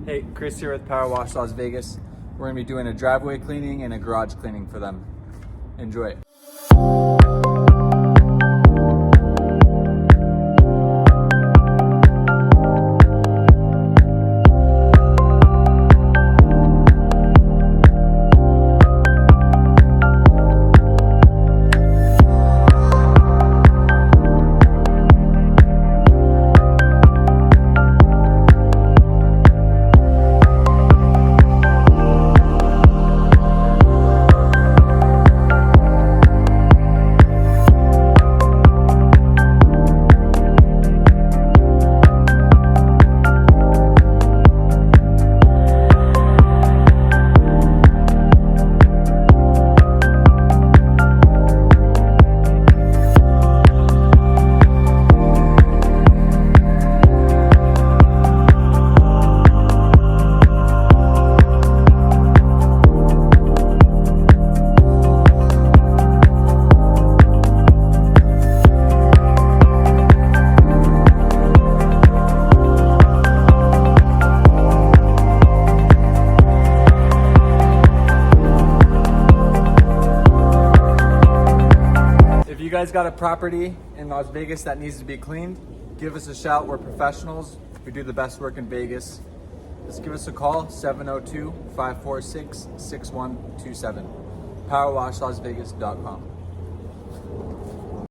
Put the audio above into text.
Hey, Chris here with Power Wash Las Vegas. We're gonna be doing a driveway cleaning and a garage cleaning for them. Enjoy it. If you guys got a property in Las Vegas that needs to be cleaned, give us a shout. We're professionals. We do the best work in Vegas. Just give us a call, 702-546-6127. PowerWashLasVegas.com.